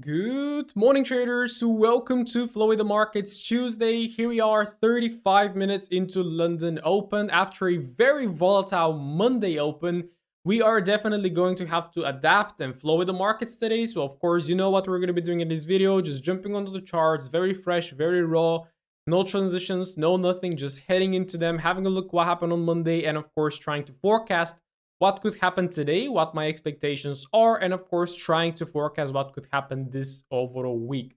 Good morning, traders. Welcome to Flow with the Markets Tuesday. Here we are, 35 minutes into London Open. After a very volatile Monday Open, we are definitely going to have to adapt and flow with the markets today. So, of course, you know what we're going to be doing in this video. Just jumping onto the charts, very fresh, very raw. No transitions, no nothing, just heading into them, having a look what happened on Monday, and of course, trying to forecast what could happen today, what my expectations are, and of course, trying to forecast what could happen this overall week.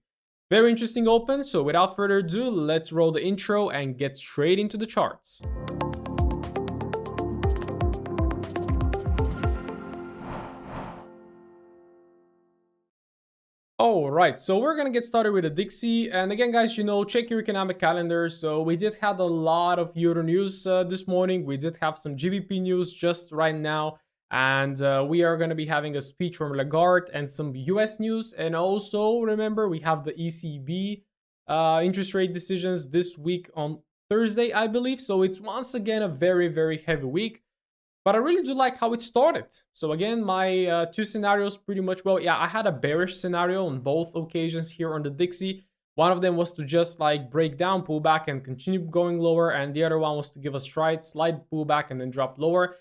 Very interesting open, so without further ado, let's roll the intro and get straight into the charts. All right, so we're gonna get started with the DXY, and again, guys, check your economic calendar. So we did have a lot of Euro news this morning. We did have some GBP news just right now, and we are gonna be having a speech from Lagarde and some US news. And also, remember, we have the ECB interest rate decisions this week on Thursday, I believe. So it's once again a very, very heavy week. But I really do like how it started. So again, my two scenarios pretty much, well, yeah, I had a bearish scenario on both occasions here on the DXY. One of them was to just like break down, pull back and continue going lower. And the other one was to give a slight pullback and then drop lower,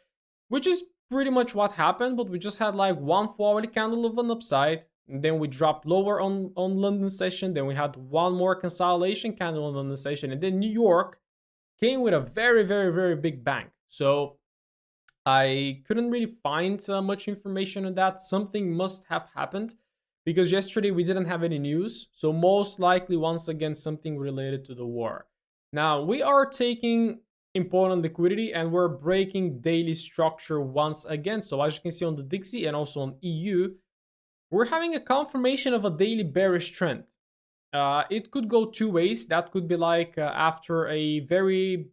which is pretty much what happened. But we just had like one 4-hourly candle of an upside. And then we dropped lower on London session. Then we had one more consolidation candle on London session. And then New York came with a very, very, very big bang. So I couldn't really find much information on that. Something must have happened because yesterday we didn't have any news. So most likely, once again, something related to the war. Now, we are taking important liquidity and we're breaking daily structure once again. So as you can see on the DXY and also on EU, we're having a confirmation of a daily bearish trend. It could go two ways. That could be like after a very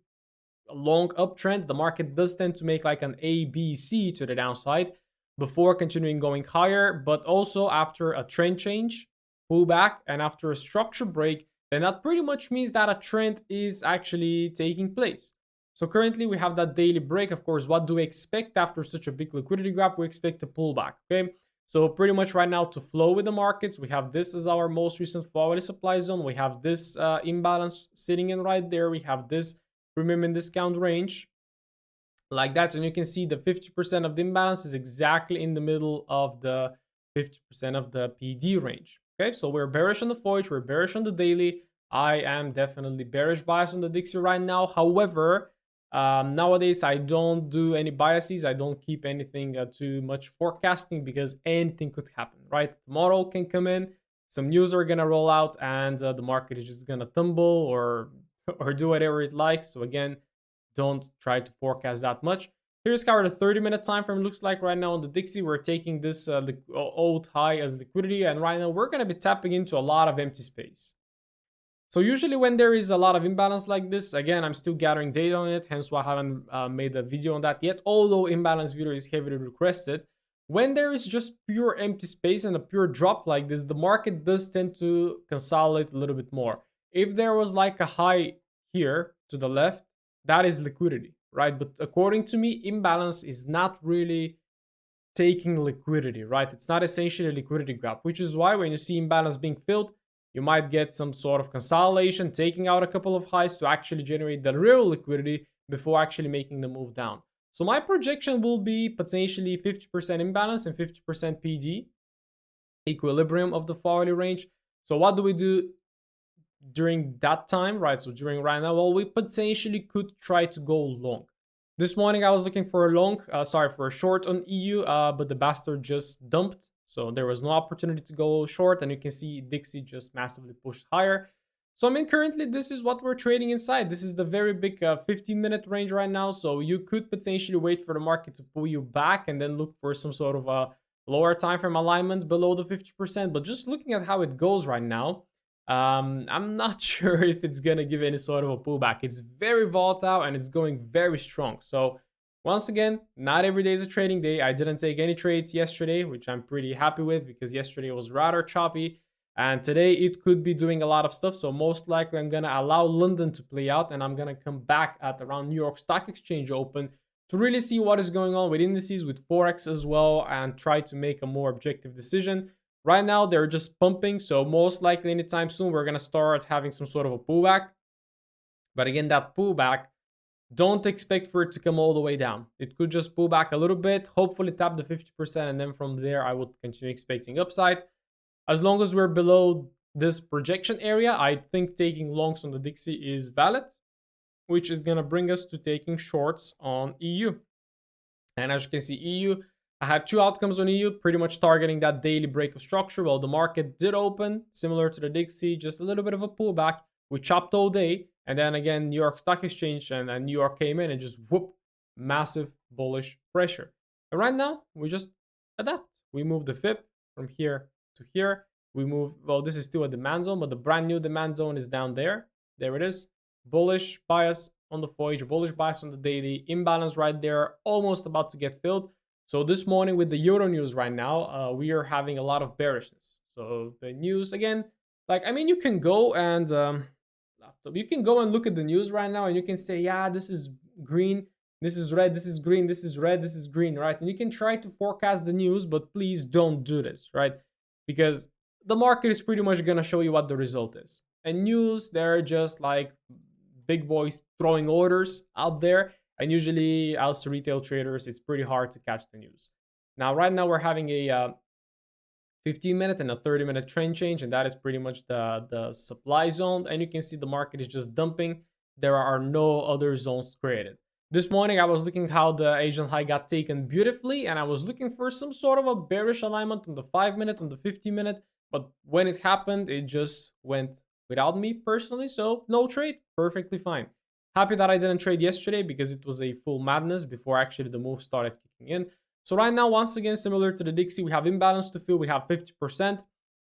long uptrend, the market does tend to make like an ABC to the downside before continuing going higher. But also after a trend change, pullback, and after a structure break, then that pretty much means that a trend is actually taking place. So currently we have that daily break. Of course, what do we expect after such a big liquidity gap? We expect a pullback. Okay, so pretty much right now to flow with the markets, we have this as our most recent forward supply zone. We have this imbalance sitting in right there. We have this premium discount range like that, and you can see the 50% of the imbalance is exactly in the middle of the 50% of the PD range. Okay, so we're bearish on the Forex, we're bearish on the daily. I am definitely bearish bias on the DXY right now. However, nowadays I don't do any biases. I don't keep anything too much forecasting because anything could happen, right? Tomorrow can come in, some news are gonna roll out, and the market is just gonna tumble or do whatever it likes. So again, don't try to forecast that much. Here's how the 30-minute time frame looks like right now on the DXY. We're taking this old high as liquidity, and right now we're going to be tapping into a lot of empty space. So usually when there is a lot of imbalance like this, again, I'm still gathering data on it, hence why I haven't made a video on that yet, although imbalance video is heavily requested. When there is just pure empty space and a pure drop like this, the market does tend to consolidate a little bit more. If there was like a high here to the left, that is liquidity, right? But according to me, imbalance is not really taking liquidity, right? It's not essentially a liquidity gap, which is why when you see imbalance being filled, you might get some sort of consolidation, taking out a couple of highs to actually generate the real liquidity before actually making the move down. So my projection will be potentially 50% imbalance and 50% PD, equilibrium of the 4-hourly range. So what do we do during that time, right? So during right now, well, we potentially could try to go long. This morning I was looking for a long, for a short on EU, but the bastard just dumped. So there was no opportunity to go short, and you can see DXY just massively pushed higher. So I mean, currently this is what we're trading inside. This is the very big 15-minute range right now. So you could potentially wait for the market to pull you back and then look for some sort of a lower time frame alignment below the 50%. But just looking at how it goes right now, I'm not sure if it's gonna give any sort of a pullback. It's very volatile and it's going very strong. So once again, not every day is a trading day. I didn't take any trades yesterday, which I'm pretty happy with because yesterday was rather choppy. And today it could be doing a lot of stuff. So most likely I'm gonna allow London to play out, and I'm gonna come back at around New York Stock Exchange open to really see what is going on with indices, with Forex as well, and try to make a more objective decision. Right now, they're just pumping. So most likely anytime soon, we're going to start having some sort of a pullback. But again, that pullback, don't expect for it to come all the way down. It could just pull back a little bit, hopefully tap the 50%. And then from there, I would continue expecting upside. As long as we're below this projection area, I think taking longs on the Dixie is valid, which is going to bring us to taking shorts on EU. And as you can see, EU, I had two outcomes on EU, pretty much targeting that daily break of structure. Well, the market did open, similar to the Dixie, just a little bit of a pullback. We chopped all day. And then again, New York Stock Exchange and New York came in and just whoop, massive bullish pressure. And right now, we just adapt. We move the FIB from here to here. We move, well, this is still a demand zone, but the brand new demand zone is down there. There it is. Bullish bias on the forex, bullish bias on the daily, imbalance right there, almost about to get filled. So this morning with the Euro news right now, we are having a lot of bearishness. So the news again, like, I mean, you can go and you can go and look at the news right now and you can say, yeah, this is green, this is red, this is green, this is red, this is green, right? And you can try to forecast the news, but please don't do this, right? Because the market is pretty much going to show you what the result is. And news, they're just like big boys throwing orders out there. And usually, as retail traders, it's pretty hard to catch the news. Now, right now, we're having a 15-minute and a 30-minute trend change, and that is pretty much the supply zone. And you can see the market is just dumping. There are no other zones created. This morning, I was looking how the Asian high got taken beautifully, and I was looking for some sort of a bearish alignment on the 5-minute, on the 50-minute. But when it happened, it just went without me personally. So no trade, perfectly fine. Happy that I didn't trade yesterday because it was a full madness before actually the move started kicking in. So right now, once again, similar to the Dixie, we have imbalance to fill. We have 50%.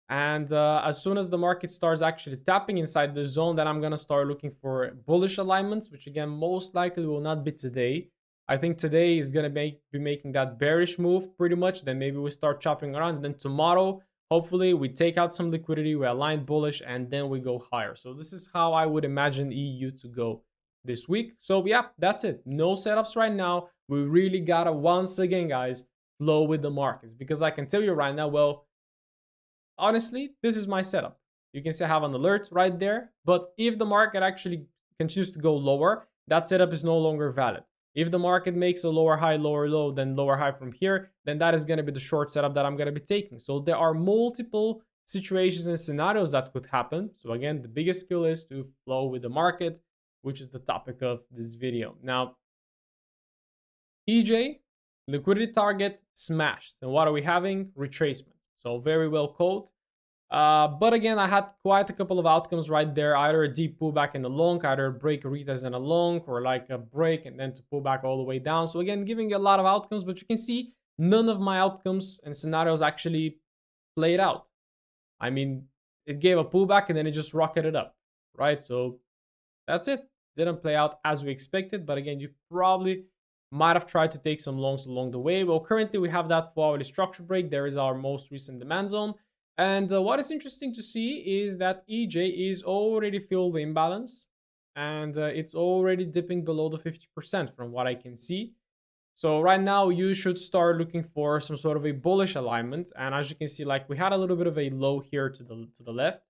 And as soon as the market starts actually tapping inside the zone, then I'm going to start looking for bullish alignments, which again, most likely will not be today. I think today is going to be making that bearish move pretty much. Then maybe we start chopping around. And then tomorrow, hopefully, we take out some liquidity, we align bullish, and then we go higher. So this is how I would imagine EU to go this week. So yeah, that's it. No setups right now. We really gotta, once again, guys, flow with the markets. Because I can tell you right now, well, honestly, this is my setup. You can see I have an alert right there. But if the market actually continues to go lower, that setup is no longer valid. If the market makes a lower high, lower low, then lower high from here, then that is going to be the short setup that I'm going to be taking. So there are multiple situations and scenarios that could happen. So again, the biggest skill is to flow with the market, which is the topic of this video. Now, EJ, liquidity target smashed. And what are we having? Retracement. So very well called. But again, I had quite a couple of outcomes right there. Either a deep pullback in the long, either a break, a retest and a long, or like a break and then to pull back all the way down. So again, giving you a lot of outcomes, but you can see none of my outcomes and scenarios actually played out. I mean, it gave a pullback and then it just rocketed up, right? So that's it. Didn't play out as we expected. But again, you probably might have tried to take some longs along the way. Well, currently we have that 4-hourly structure break. There is our most recent demand zone. And what is interesting to see is that EJ is already filled the imbalance and it's already dipping below the 50% from what I can see. So right now you should start looking for some sort of a bullish alignment. And as you can see, like we had a little bit of a low here to the left.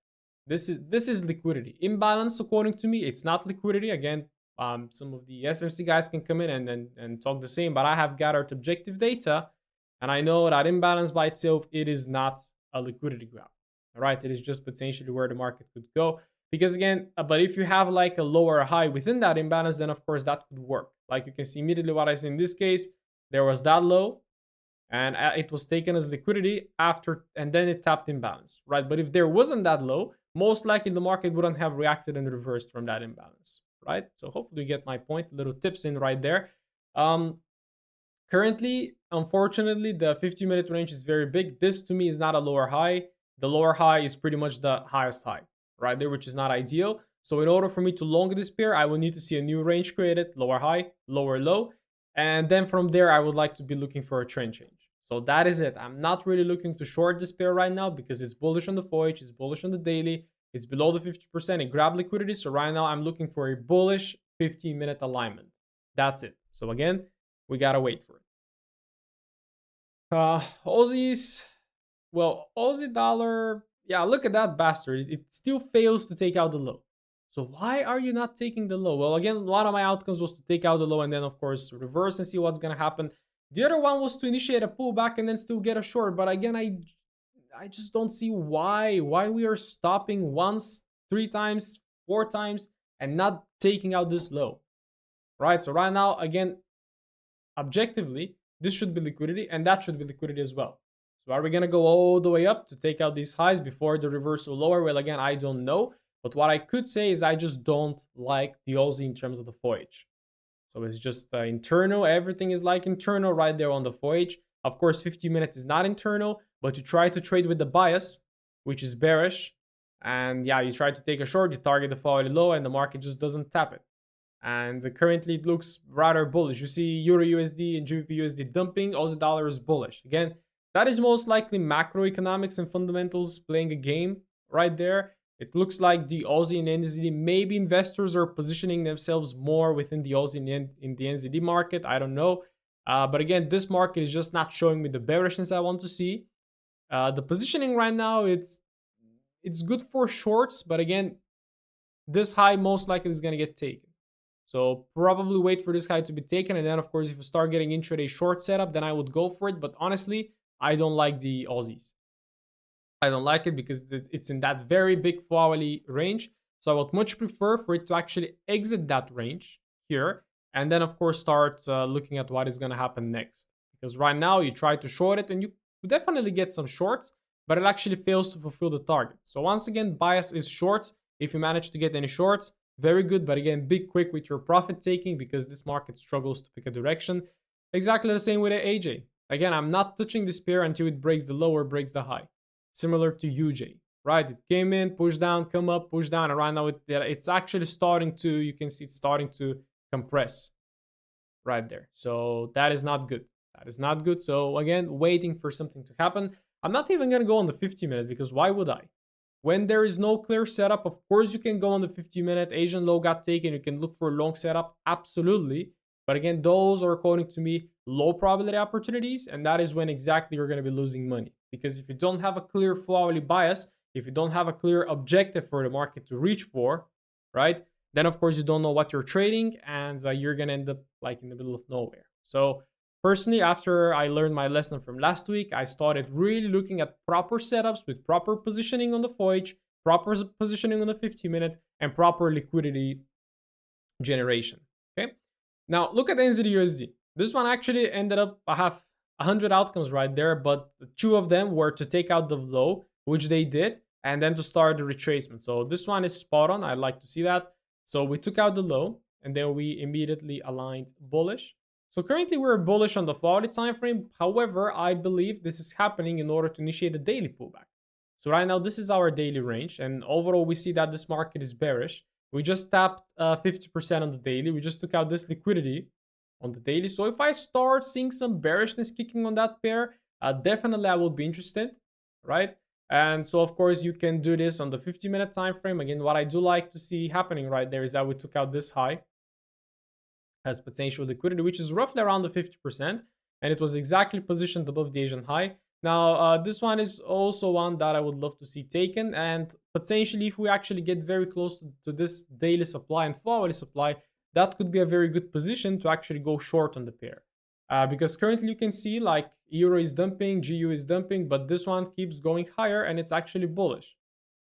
This is liquidity. Imbalance, according to me, it's not liquidity. Again, some of the SMC guys can come in and talk the same, but I have gathered objective data and I know that imbalance by itself, it is not a liquidity grab. All right, it is just potentially where the market could go. Because again, but if you have like a lower high within that imbalance, then of course that could work. Like you can see immediately what I see in this case, there was that low and it was taken as liquidity after, and then it tapped imbalance, right? But if there wasn't that low, most likely the market wouldn't have reacted and reversed from that imbalance, right? So hopefully you get my point, little tips in right there. Currently, unfortunately, the 50-minute range is very big. This to me is not a lower high. The lower high is pretty much the highest high right there, which is not ideal. So in order for me to long this pair, I will need to see a new range created, lower high, lower low. And then from there, I would like to be looking for a trend change. So that is it. I'm not really looking to short this pair right now because it's bullish on the forex, it's bullish on the daily, it's below the 50%, it grabbed liquidity. So right now I'm looking for a bullish 15-minute alignment. That's it. So again, we gotta wait for it. Aussies, Well, Aussie dollar, yeah, look at that bastard. It still fails to take out the low. So why are you not taking the low? Well, again, one of my outcomes was to take out the low and then, of course, reverse and see what's going to happen. The other one was to initiate a pullback and then still get a short. But again, I just don't see why we are stopping once, 3 times, 4 times, and not taking out this low, right? So right now, again, objectively, this should be liquidity and that should be liquidity as well. So are we going to go all the way up to take out these highs before the reversal lower? Well, again, I don't know. But what I could say is I just don't like the Aussie in terms of the FOH. So it's just internal. Everything is like internal right there on the FOH. Of course, 50-minute is not internal, but you try to trade with the bias, which is bearish. And yeah, you try to take a short, you target the following low, and the market just doesn't tap it. And currently it looks rather bullish. You see EURUSD and GBPUSD dumping, Aussie dollar is bullish. Again, that is most likely macroeconomics and fundamentals playing a game right there. It looks like the Aussie and NZD, maybe investors are positioning themselves more within the Aussie and in the NZD market. I don't know. But again, this market is just not showing me the bearishness I want to see. The positioning right now, it's good for shorts. But again, this high most likely is going to get taken. So probably wait for this high to be taken. And then, of course, if you start getting intraday short setup, then I would go for it. But honestly, I don't like the Aussies. I don't like it because it's in that very big 4-hourly range. So I would much prefer for it to actually exit that range here. And then, of course, start looking at what is going to happen next. Because right now you try to short it and you definitely get some shorts, but it actually fails to fulfill the target. So once again, bias is shorts. If you manage to get any shorts, very good. But again, be quick with your profit taking because this market struggles to pick a direction. Exactly the same with AJ. Again, I'm not touching this pair until it breaks the low or breaks the high. Similar to UJ, right? It came in, pushed down, come up, push down, and right now it's actually starting to, you can see it's starting to compress right there. So that is not good. That is not good. So again, waiting for something to happen. I'm not even going to go on the 50-minute because why would I? When there is no clear setup, of course you can go on the 50-minute. Asian low got taken. You can look for a long setup. Absolutely. But again, those are, according to me, low probability opportunities. And that is when exactly you're going to be losing money. Because if you don't have a clear 4-hourly bias, if you don't have a clear objective for the market to reach for, right, then of course you don't know what you're trading and you're going to end up like in the middle of nowhere. So personally, after I learned my lesson from last week, I started really looking at proper setups with proper positioning on the FOH, proper positioning on the 50-minute, and proper liquidity generation. Okay. Now look at NZDUSD. This one actually ended up, I have 100 outcomes right there, but 2 of them were to take out the low, which they did, and then to start the retracement. So this one is spot on. I'd like to see that. So we took out the low, and then we immediately aligned bullish. So currently we're bullish on the 4-hourly time frame. However, I believe this is happening in order to initiate a daily pullback. So right now, this is our daily range, and overall, we see that this market is bearish. We just tapped 50% on the daily. We just took out this liquidity on the daily. So if I start seeing some bearishness kicking on that pair, definitely I will be interested, right? And so of course you can do this on the 50-minute time frame. Again, what I do like to see happening right there is that we took out this high as potential liquidity, which is roughly around the 50%, and it was exactly positioned above the Asian high. Now this one is also one that I would love to see taken, and potentially if we actually get very close to this daily supply and 4-hourly supply, that could be a very good position to actually go short on the pair. Because currently you can see like Euro is dumping, GU is dumping, but this one keeps going higher and it's actually bullish.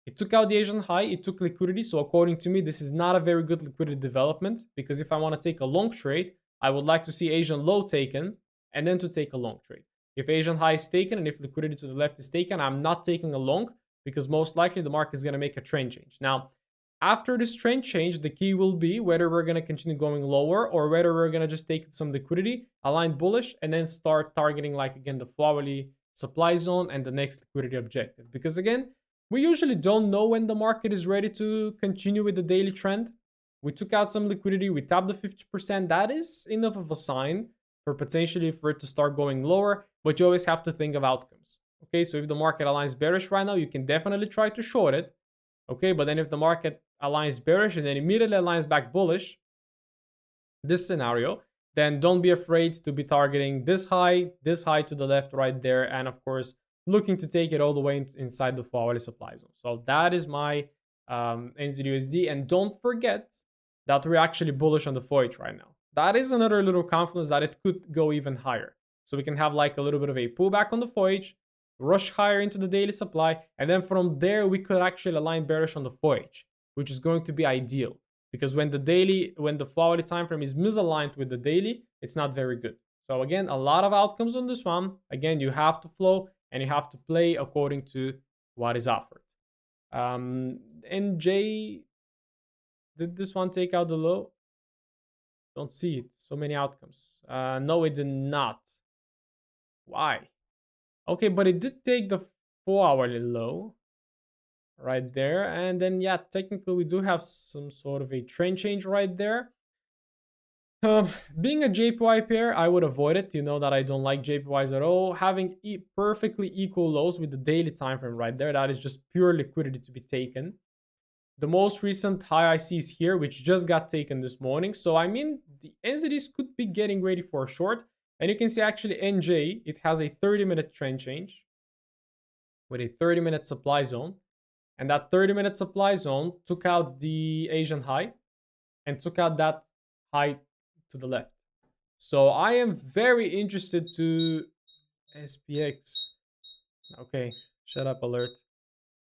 It took out the Asian high, it took liquidity. So according to me, this is not a very good liquidity development, because if I want to take a long trade, I would like to see Asian low taken and then to take a long trade. If Asian high is taken and if liquidity to the left is taken, I'm not taking a long, because most likely the market is going to make a trend change. Now, after this trend change, the key will be whether we're going to continue going lower or whether we're going to just take some liquidity, align bullish, and then start targeting, like, again, the 4-hourly supply zone and the next liquidity objective. Because again, we usually don't know when the market is ready to continue with the daily trend. We took out some liquidity, we tapped the 50%. That is enough of a sign for potentially for it to start going lower, but you always have to think of outcomes. Okay, so if the market aligns bearish right now, you can definitely try to short it. Okay, but then if the market aligns bearish and then immediately aligns back bullish, this scenario, then don't be afraid to be targeting this high to the left right there, and of course looking to take it all the way inside the 4-hourly supply zone. So that is my NZDUSD. And don't forget that we're actually bullish on the Forex right now. That is another little confidence that it could go even higher. So we can have like a little bit of a pullback on the Forex, rush higher into the daily supply, and then from there we could actually align bearish on the Forex, which is going to be ideal. Because when the 4-hourly time frame is misaligned with the daily, it's not very good. So again, a lot of outcomes on this one. Again, you have to flow and you have to play according to what is offered. NJ, did this one take out the low? Don't see it. So many outcomes. No, it did not. Why? Okay, but it did take the 4-hourly low right there. And then, yeah, technically we do have some sort of a trend change right there. Being a JPY pair, I would avoid it. You know that I don't like JPYs at all. Having perfectly equal lows with the daily time frame right there, that is just pure liquidity to be taken. The most recent high I see is here, which just got taken this morning. So, I mean, the NZDs could be getting ready for a short. And you can see actually NJ, it has a 30-minute trend change with a 30-minute supply zone. And that 30-minute supply zone took out the Asian high and took out that high to the left. So I am very interested to SPX. Okay, shut up alert.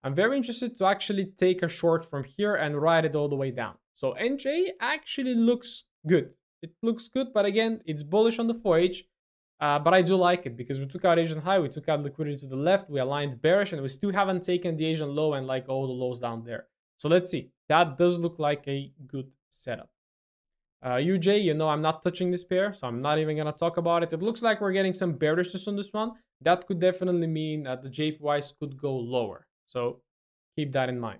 I'm very interested to actually take a short from here and ride it all the way down. So NJ actually looks good. It looks good, but again, it's bullish on the 4H. But I do like it because we took out Asian high, we took out liquidity to the left, we aligned bearish, and we still haven't taken the Asian low and like all the lows down there. So let's see. That does look like a good setup. UJ, you know I'm not touching this pair, so I'm not even going to talk about it. It looks like we're getting some bearishness on this one. That could definitely mean that the JPYs could go lower. So keep that in mind.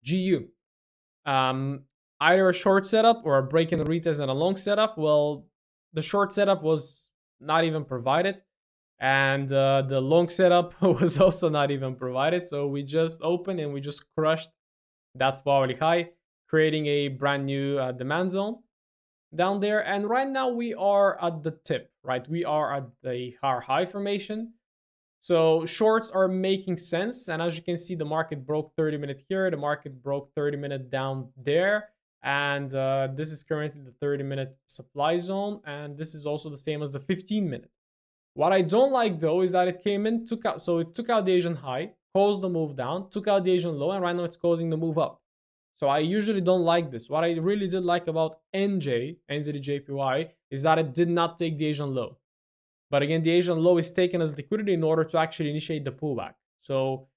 GU. Either a short setup or a break in the retest and a long setup. Well, the short setup was not even provided. And the long setup was also not even provided. So we just opened and we just crushed that 4-hourly high, creating a brand new demand zone down there. And right now we are at the tip, right? We are at the high formation. So shorts are making sense. And as you can see, the market broke 30-minute here. The market broke 30-minute down there. And this is currently the 30-minute supply zone. And this is also the same as the 15-minute. What I don't like though is that it came in, took out the Asian high, caused the move down, took out the Asian low, and right now it's causing the move up. So I usually don't like this. What I really did like about NZDJPY is that it did not take the Asian low. But again, the Asian low is taken as liquidity in order to actually initiate the pullback. So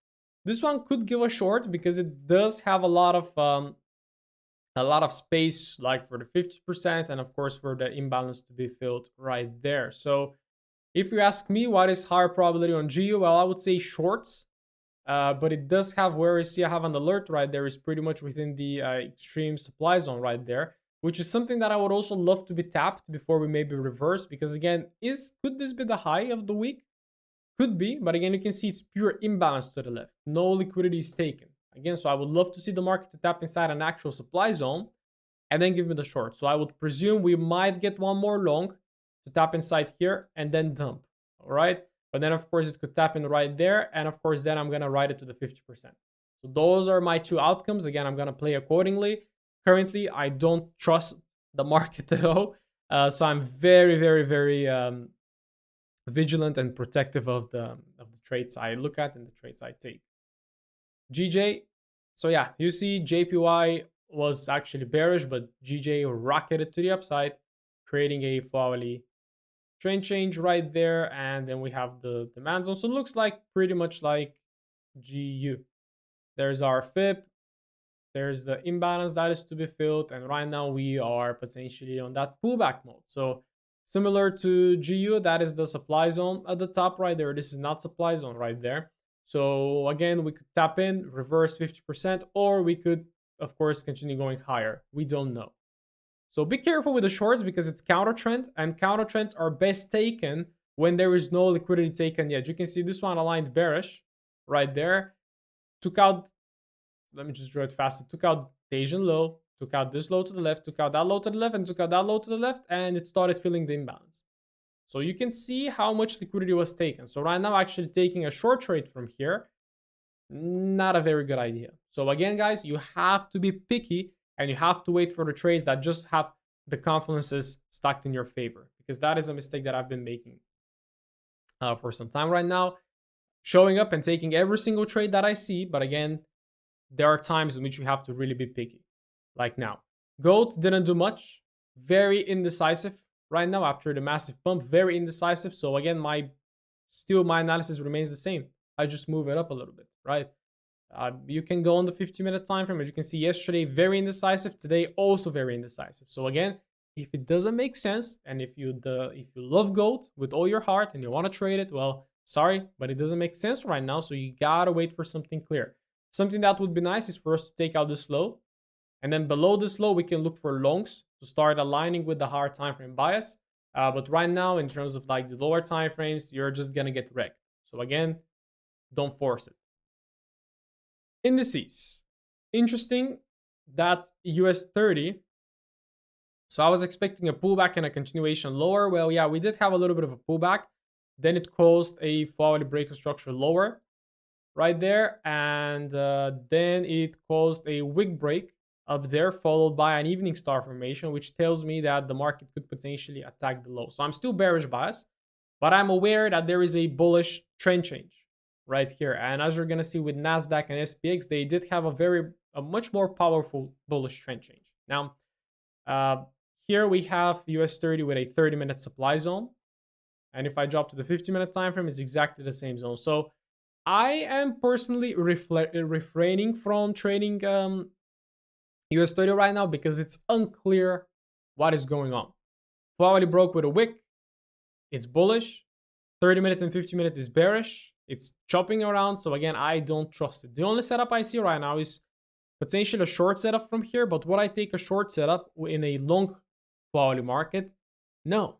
this one could give a short because it does have a lot of space, like for the 50%, and of course for the imbalance to be filled right there. So if you ask me what is higher probability on GU, well, I would say shorts. But it does have, where you see I have an alert right there, is pretty much within the extreme supply zone right there, which is something that I would also love to be tapped before we maybe reverse. Because again, could this be the high of the week? Could be, but again, you can see it's pure imbalance to the left. No liquidity is taken. Again, so I would love to see the market to tap inside an actual supply zone and then give me the short. So I would presume we might get one more long to tap inside here and then dump. All right. But then, of course, it could tap in right there. And of course, then I'm going to ride it to the 50%. So those are my two outcomes. Again, I'm going to play accordingly. Currently, I don't trust the market though. So I'm very, very, very vigilant and protective of the trades I look at and the trades I take. GJ. So yeah, you see JPY was actually bearish, but GJ rocketed to the upside, creating a 4-hourly trend change right there, and then we have the demand zone. So it looks like pretty much like GU. There's our FIP, there's the imbalance that is to be filled, and right now we are potentially on that pullback mode. So similar to GU, that is the supply zone at the top right there. This is not supply zone right there. So again, we could tap in, reverse 50%, or we could, of course, continue going higher. We don't know. So be careful with the shorts because it's counter trend, and counter trends are best taken when there is no liquidity taken yet. You can see this one aligned bearish right there. Took out, let me just draw it faster. Took out the Asian low, took out this low to the left, took out that low to the left, and took out that low to the left, and it started filling the imbalance. So you can see how much liquidity was taken. So right now, actually taking a short trade from here, not a very good idea. So again, guys, you have to be picky and you have to wait for the trades that just have the confluences stacked in your favor, because that is a mistake that I've been making for some time right now, showing up and taking every single trade that I see. But again, there are times in which you have to really be picky. Like now, gold didn't do much, very indecisive right now after the massive pump, very indecisive. So again, my analysis remains the same. I just move it up a little bit, right? You can go on the 50-minute time frame. As you can see, yesterday very indecisive, today also very indecisive. So again, if it doesn't make sense, and if you love gold with all your heart and you want to trade it, well, sorry, but it doesn't make sense right now. So you gotta wait for something clear. Something that would be nice is for us to take out this low, and then below this low we can look for longs to start aligning with the higher time frame bias. But right now, in terms of like the lower time frames, you're just gonna get wrecked. So again, don't force it. Indices. Interesting that US 30. So I was expecting a pullback and a continuation lower. Well, yeah, we did have a little bit of a pullback. Then it caused a forward breaker structure lower right there. And then it caused a wick break up there, followed by an evening star formation, which tells me that the market could potentially attack the low. So I'm still bearish bias, but I'm aware that there is a bullish trend change right here. And as you're going to see with NASDAQ and SPX, they did have a much more powerful bullish trend change. Now, here we have US 30 with a 30-minute supply zone. And if I drop to the 50-minute time frame, it's exactly the same zone. So I am personally refraining from trading US 30 right now because it's unclear what is going on. Forward broke with a wick. It's bullish. 30-minute and 50-minute is bearish. It's chopping around. So again, I don't trust it. The only setup I see right now is potentially a short setup from here. But would I take a short setup in a long quality market? No.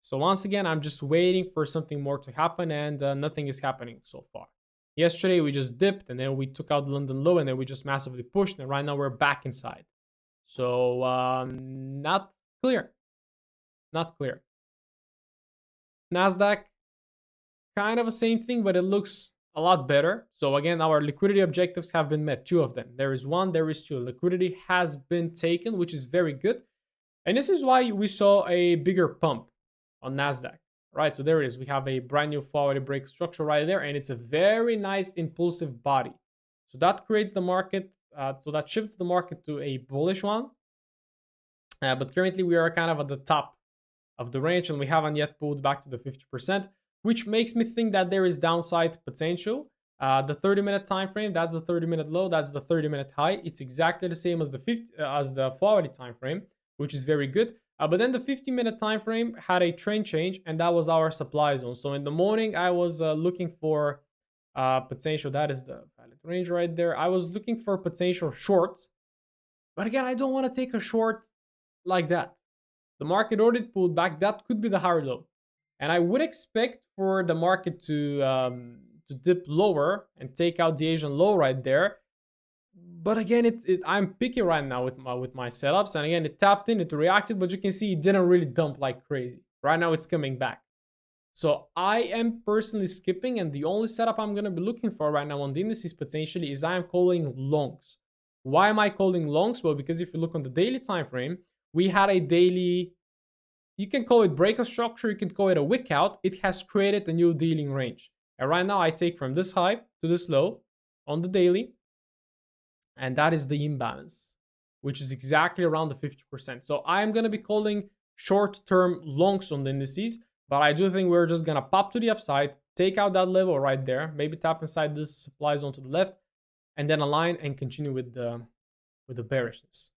So once again, I'm just waiting for something more to happen, and nothing is happening so far. Yesterday, we just dipped, and then we took out the London low, and then we just massively pushed, and right now we're back inside. So not clear. Not clear. NASDAQ, kind of the same thing, but it looks a lot better. So again, our liquidity objectives have been met, 2 of them. There is 1, there is 2. Liquidity has been taken, which is very good. And this is why we saw a bigger pump on NASDAQ, right? So there it is. We have a brand new forward break structure right there, and it's a very nice impulsive body. So that creates the market, so that shifts the market to a bullish one. But currently we are kind of at the top of the range, and we haven't yet pulled back to the 50%, which makes me think that there is downside potential. The 30-minute time frame, that's the 30-minute low, that's the 30-minute high. It's exactly the same as the forward time frame, which is very good. But then the 50-minute time frame had a trend change, and that was our supply zone. So in the morning, I was looking for potential. That is the valid range right there. I was looking for potential shorts, but again, I don't want to take a short like that. The market already pulled back. That could be the higher low, and I would expect for the market to dip lower and take out the Asian low right there. But again, I'm picky right now with my setups, and again, it tapped in, it reacted, but you can see it didn't really dump like crazy. Right now, it's coming back. So I am personally skipping, and the only setup I'm going to be looking for right now on the indices potentially is I am calling longs. Why am I calling longs? Well, because if you look on the daily time frame, we had a daily, you can call it breakout structure, you can call it a wick out. It has created a new dealing range. And right now, I take from this high to this low on the daily, and that is the imbalance, which is exactly around the 50%. So I'm going to be calling short-term longs on the indices, but I do think we're just going to pop to the upside, take out that level right there, maybe tap inside this supply zone to the left, and then align and continue with the bearishness.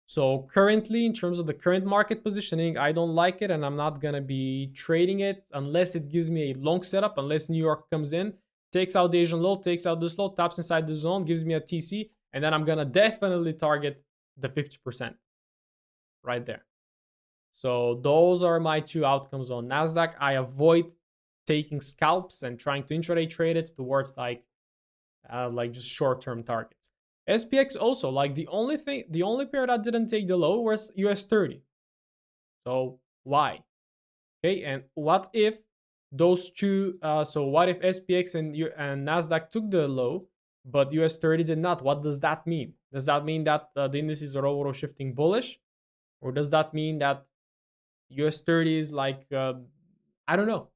So currently, in terms of the current market positioning, I don't like it, and I'm not going to be trading it unless it gives me a long setup, unless New York comes in, takes out the Asian low, takes out this low, taps inside the zone, gives me a TC, and then I'm going to definitely target the 50% right there. So those are my 2 outcomes on NASDAQ. I avoid taking scalps and trying to intraday trade it towards like just short-term targets. SPX also, like the only pair that didn't take the low was US 30. So why? Okay, and what if those two, so what if SPX and NASDAQ took the low, but US 30 did not? What does that mean? Does that mean that the indices are overall shifting bullish? Or does that mean that US 30 is like, I don't know.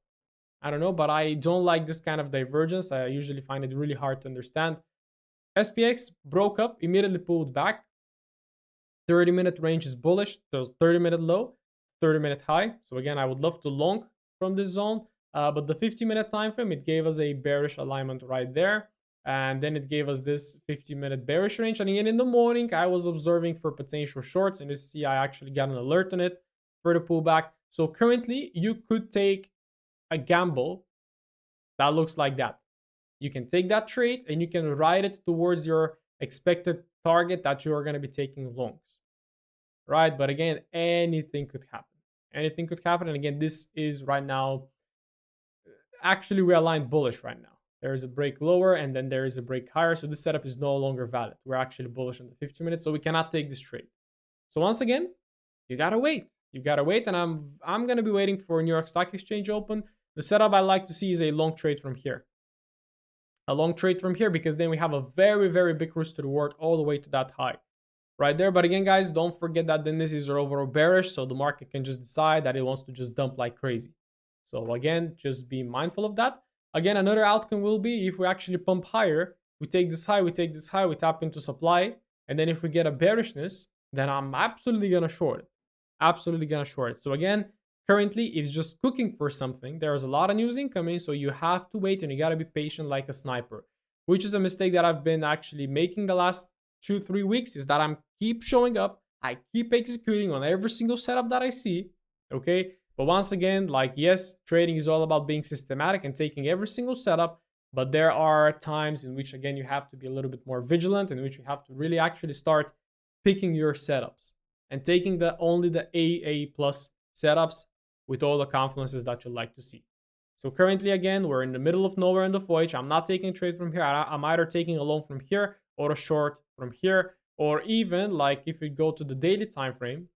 I don't know, but I don't like this kind of divergence. I usually find it really hard to understand. SPX broke up, immediately pulled back. 30-minute range is bullish, so 30-minute low, 30-minute high. So again, I would love to long from this zone, but the 50-minute time frame, it gave us a bearish alignment right there. And then it gave us this 50-minute bearish range. And again, in the morning, I was observing for potential shorts, and you see I actually got an alert on it for the pullback. So currently, you could take a gamble that looks like that. You can take that trade and you can ride it towards your expected target that you are going to be taking longs, right? But again, anything could happen. Anything could happen. And again, this is right now, actually we aligned bullish right now. There is a break lower and then there is a break higher. So this setup is no longer valid. We're actually bullish on the 50 minutes. So we cannot take this trade. So once again, you got to wait. You got to wait. And I'm going to be waiting for New York Stock Exchange open. The setup I like to see is a long trade from here. A long trade from here, because then we have a very, very big risk to reward all the way to that high right there. But again, guys, don't forget that the indices are overall bearish. So the market can just decide that it wants to just dump like crazy. So again, just be mindful of that. Again, another outcome will be if we actually pump higher, we take this high, we take this high, we tap into supply. And then if we get a bearishness, then I'm absolutely going to short it. Absolutely going to short it. So again, currently it's just cooking for something. There's a lot of news incoming, so you have to wait and you got to be patient like a sniper, which is a mistake that I've been actually making the last 2-3 weeks, is that I'm keep showing up. I keep executing on every single setup that I see. Okay. But once again, like, yes, trading is all about being systematic and taking every single setup. But there are times in which, again, you have to be a little bit more vigilant, in which you have to really actually start picking your setups and taking only the AA plus setups with all the confluences that you like to see. So currently, again, we're in the middle of nowhere in the voyage. I'm not taking a trade from here. I'm either taking a long from here or a short from here, or even like if we go to the daily time frame,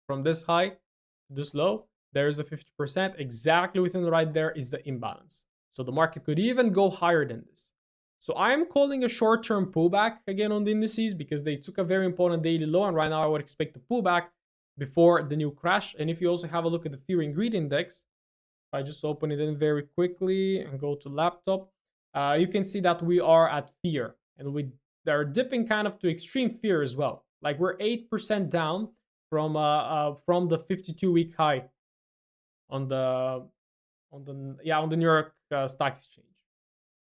from this high to this low, there is a 50%. Exactly within the right there is the imbalance. So the market could even go higher than this. So I'm calling a short-term pullback again on the indices, because they took a very important daily low, and right now I would expect a pullback before the new crash. And if you also have a look at the fear and greed index, if I just open it in very quickly and go to laptop, you can see that we are at fear, and we are dipping kind of to extreme fear as well. Like we're 8% down from the 52-week high on the New York Stock Exchange,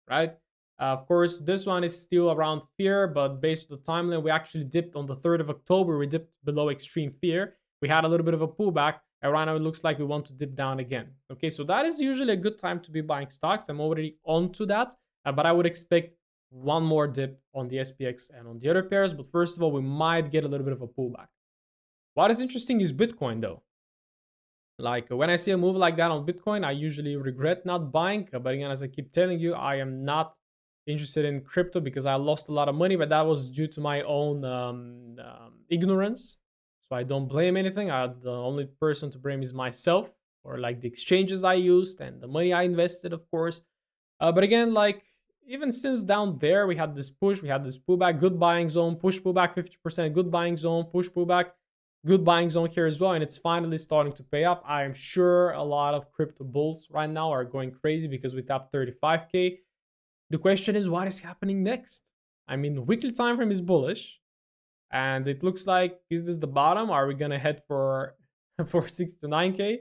right? Of course, this one is still around fear, but based on the timeline, we actually dipped on the 3rd of October. We dipped below extreme fear. We had a little bit of a pullback, and right now it looks like we want to dip down again. Okay, so that is usually a good time to be buying stocks. I'm already on to that, but I would expect one more dip on the SPX and on the other pairs. But first of all, we might get a little bit of a pullback. What is interesting is Bitcoin, though. Like when I see a move like that on Bitcoin, I usually regret not buying. But again, as I keep telling you, I am not interested in crypto because I lost a lot of money, but that was due to my own ignorance. So I don't blame anything. The only person to blame is myself, or like the exchanges I used and the money I invested, of course. But again, like even since down there, we had this push, we had this pullback, good buying zone, push pullback 50%, good buying zone, push pullback, good buying zone here as well. And it's finally starting to pay off. I am sure a lot of crypto bulls right now are going crazy because we tapped 35K. The question is, what is happening next? I mean, the weekly time frame is bullish, and it looks like, is this the bottom? Are we gonna head for 6 to 9K?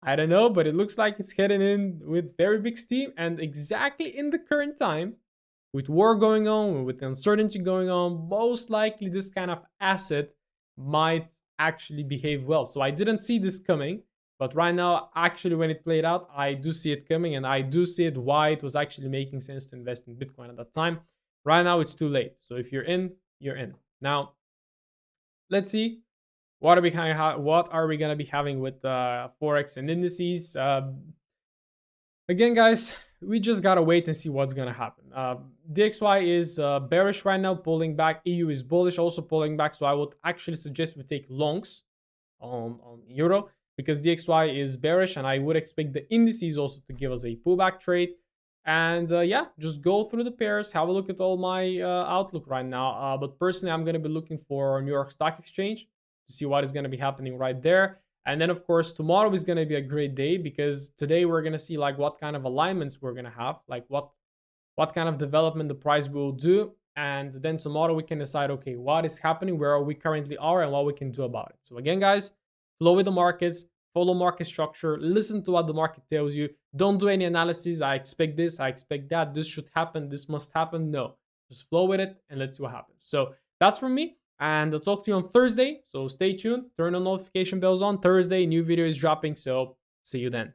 I don't know, but it looks like it's heading in with very big steam, and exactly in the current time, with war going on, with uncertainty going on, most likely this kind of asset might actually behave well. So I didn't see this coming. But right now, actually, when it played out, I do see it coming, and I do see it why it was actually making sense to invest in Bitcoin at that time. Right now, it's too late. So if you're in, you're in. Now, let's see what are we gonna be having with Forex and indices. Again, guys, we just gotta wait and see what's gonna happen. DXY is bearish right now, pulling back. EU is bullish, also pulling back. So I would actually suggest we take longs on euro. because DXY is bearish, and I would expect the indices also to give us a pullback trade. And yeah, just go through the pairs, have a look at all my outlook right now. But personally, I'm going to be looking for New York Stock Exchange to see what is going to be happening right there. And then, of course, tomorrow is going to be a great day, because today we're going to see like what kind of alignments we're going to have, like what kind of development the price will do. And then tomorrow we can decide, okay, what is happening, where we currently are, and what we can do about it. So again, guys, flow with the markets, follow market structure, listen to what the market tells you. Don't do any analysis. I expect this, I expect that, this should happen, this must happen. No, just flow with it and let's see what happens. So that's from me, and I'll talk to you on Thursday. So stay tuned, turn on notification bells on. Thursday, new video is dropping. So see you then.